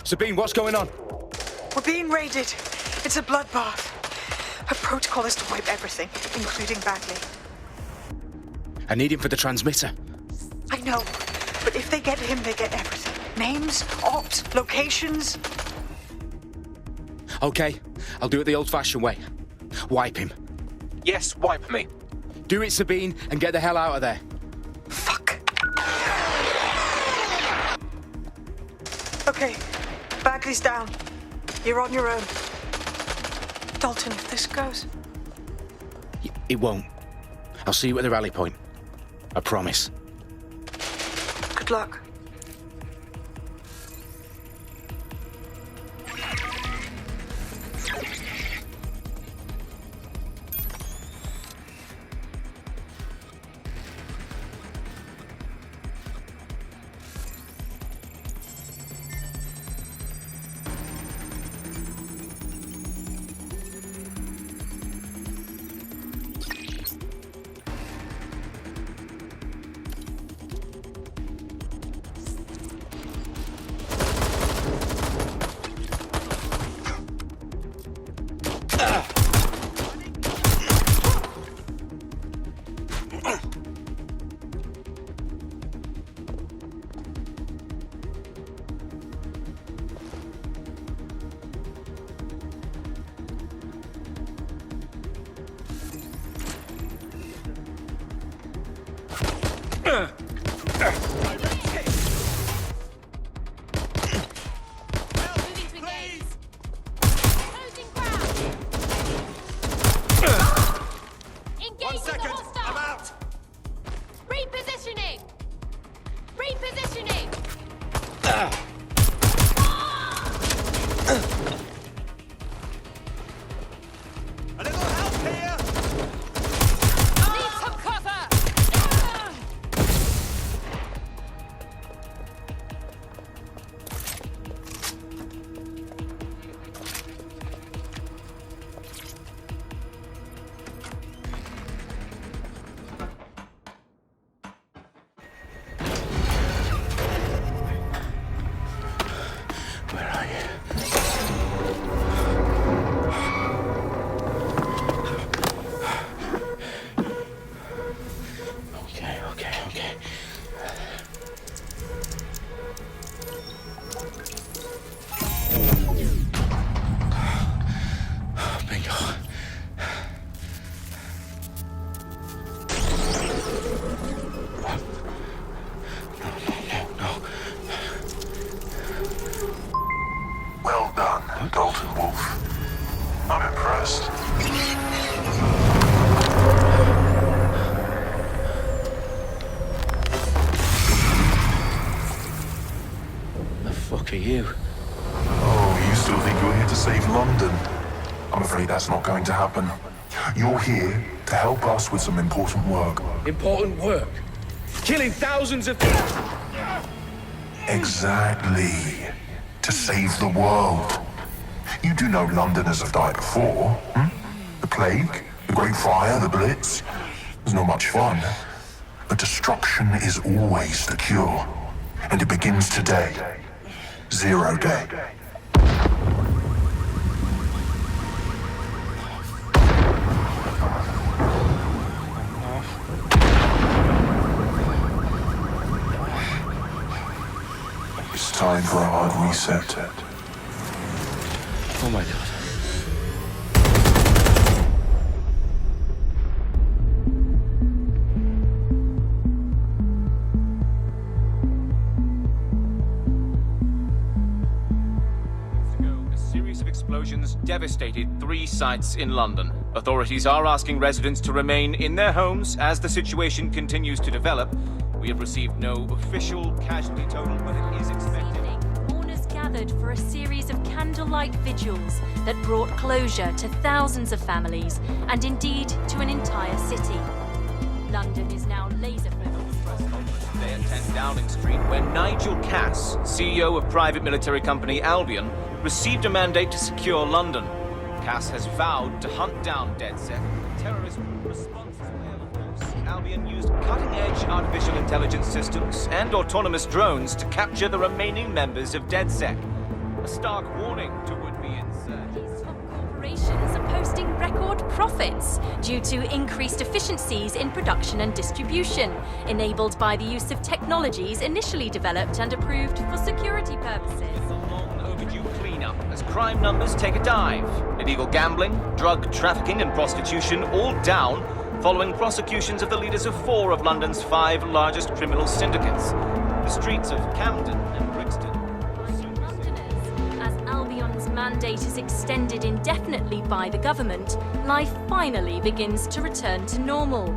Sabine, what's going on? We're being raided. It's a bloodbath. Her protocol is to wipe everything, including Bagley. I need him for the transmitter. I know, but if they get him, they get everything. Names, ops, locations. Okay, I'll do it the old-fashioned way. Wipe him. Yes, wipe me. Do it, Sabine, and get the hell out of there. Fuck. Okay, Bagley's down. You're on your own. Dalton, if this goes... It won't. I'll see you at the rally point. I promise. Good luck. That's not going to happen. You're here to help us with some important work. Important work? Killing thousands of people? Exactly. To save the world. You do know Londoners have died before, hmm? The Plague, the Great Fire, the Blitz. It was not much fun. But destruction is always the cure. And it begins today. 0 day. Time for a hard reset. Oh my God. A series of explosions devastated 3 sites in London. Authorities are asking residents to remain in their homes as the situation continues to develop. We have received no official casualty total, but it is expected. Mourners gathered for a series of candlelight vigils that brought closure to thousands of families and indeed to an entire city. London is now laser-focused. Today at 10 Downing Street, when Nigel Cass, CEO of private military company Albion, received a mandate to secure London. Cass has vowed to hunt down DedSec, terrorist response. Albion used cutting-edge artificial intelligence systems and autonomous drones to capture the remaining members of DedSec. A stark warning to would-be insurgents. These top corporations are posting record profits due to increased efficiencies in production and distribution, enabled by the use of technologies initially developed and approved for security purposes. A long overdue cleanup as crime numbers take a dive. Illegal gambling, drug trafficking and prostitution all down following prosecutions of the leaders of 4 of London's 5 largest criminal syndicates. The streets of Camden and Brixton. Londoners, as Albion's mandate is extended indefinitely by the government, life finally begins to return to normal.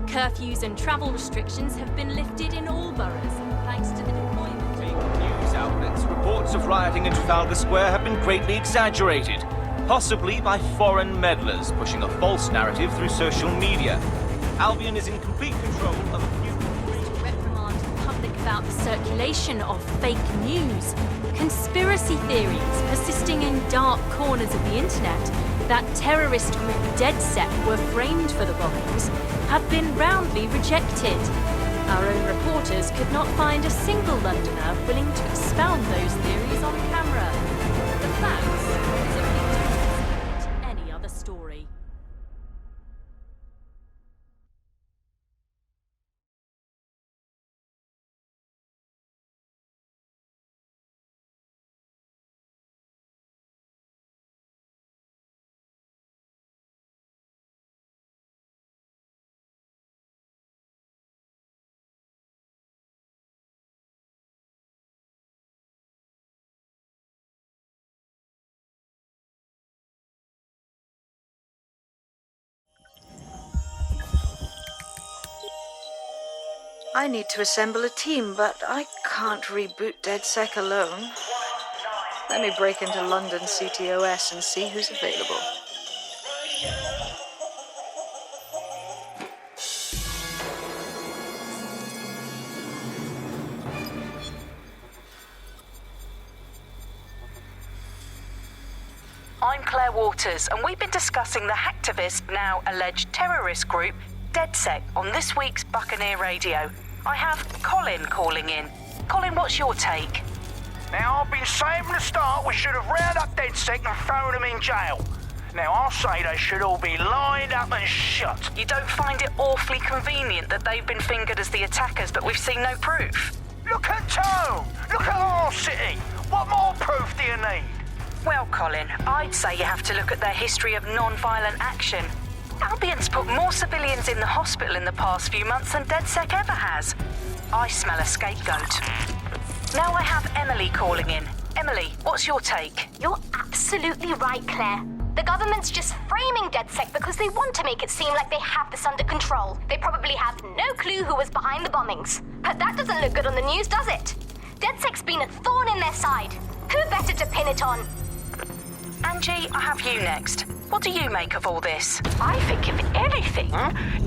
Curfews and travel restrictions have been lifted in all boroughs, thanks to the deployment of News outlets, reports of rioting in Trafalgar Square have been greatly exaggerated, possibly by foreign meddlers pushing a false narrative through social media. Albion is in complete control of a few... reprimand the public about the circulation of fake news, conspiracy theories persisting in dark corners of the internet that terrorist group DeadSec were framed for the bombings have been roundly rejected. Our own reporters could not find a single Londoner willing to expound those theories on camera. The facts simply don't support any other story. I need to assemble a team, but I can't reboot DeadSec alone. Let me break into London CTOS and see who's available. I'm Claire Waters, and we've been discussing the hacktivist, now alleged terrorist group, DeadSec, on this week's Buccaneer Radio. I have Colin calling in. Colin, what's your take? Now, I've been saying from the start we should have rounded up DeadSec and thrown them in jail. Now, I'll say they should all be lined up and shot. You don't find it awfully convenient that they've been fingered as the attackers, but we've seen no proof? Look at Tone! Look at our city! What more proof do you need? Well, Colin, I'd say you have to look at their history of non-violent action. Albion's put more civilians in the hospital in the past few months than DeadSec ever has. I smell a scapegoat. Now I have Emily calling in. Emily, what's your take? You're absolutely right, Claire. The government's just framing DeadSec because they want to make it seem like they have this under control. They probably have no clue who was behind the bombings. But that doesn't look good on the news, does it? DeadSec's been a thorn in their side. Who better to pin it on? Angie, I have you next. What do you make of all this? I think, if anything,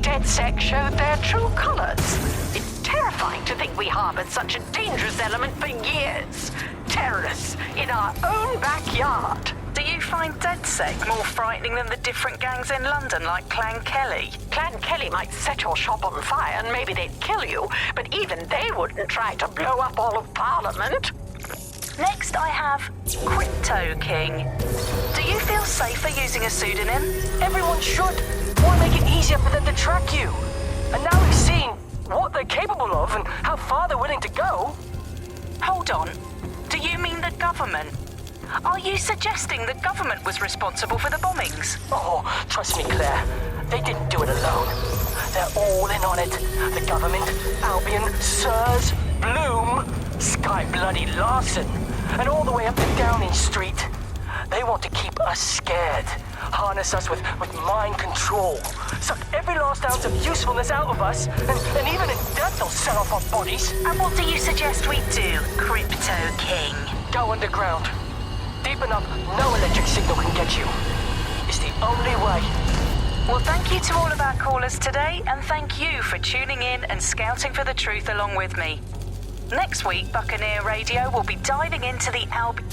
DeadSec showed their true colors. It's terrifying to think we harbored such a dangerous element for years. Terrorists in our own backyard. Do you find DeadSec more frightening than the different gangs in London, like Clan Kelly? Clan Kelly might set your shop on fire and maybe they'd kill you, but even they wouldn't try to blow up all of Parliament. Next, I have Crypto King. Do you feel safer using a pseudonym? Everyone should. Why make it easier for them to track you? And now we've seen what they're capable of and how far they're willing to go. Hold on. Do you mean the government? Are you suggesting the government was responsible for the bombings? Oh, trust me, Claire. They didn't do it alone. They're all in on it. The government, Albion, Sirs, Bloom, Sky Bloody Larson, and all the way up to Downing Street. They want to keep us scared, harness us with mind control, suck every last ounce of usefulness out of us, and even in death they'll sell off our bodies. And what do you suggest we do, Crypto King? Go underground. Deep enough, no electric signal can get you. It's the only way. Well, thank you to all of our callers today, and thank you for tuning in and scouting for the truth along with me. Next week, Buccaneer Radio will be diving into the Albion.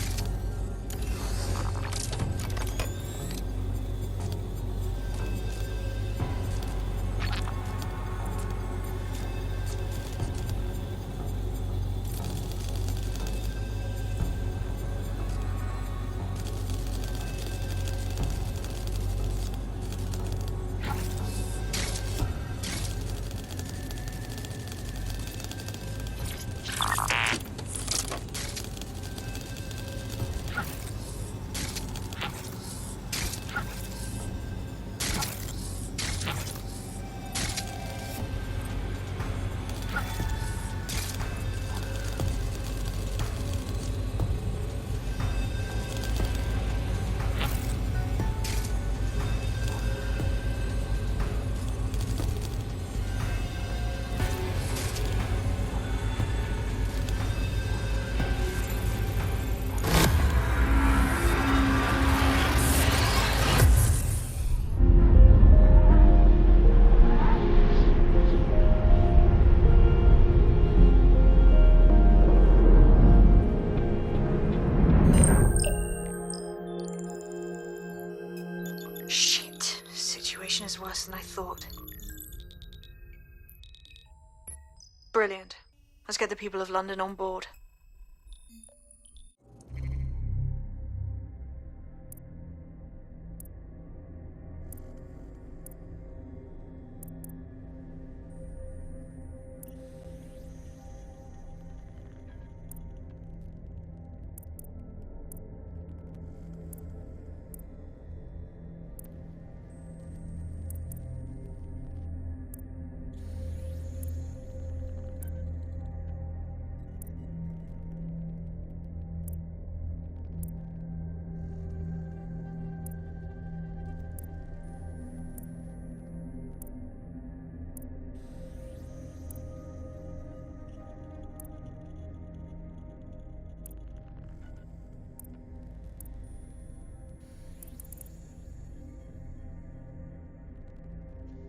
thought. Brilliant. Let's get the people of London on board.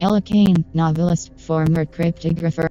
Ella Kane, novelist, former cryptographer.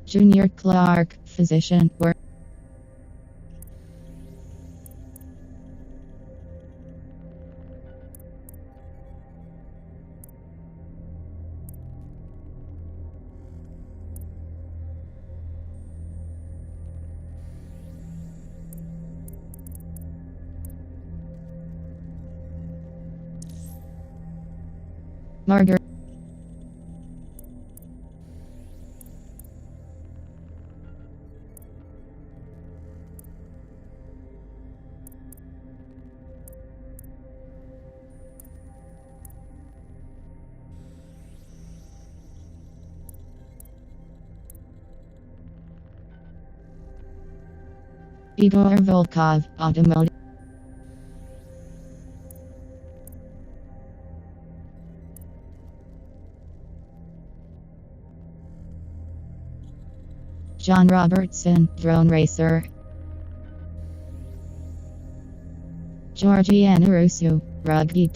Junior Clark, physician, work. Margaret. Igor Volkov, automotive. John Robertson, drone racer. Georgiana Russo, rugby.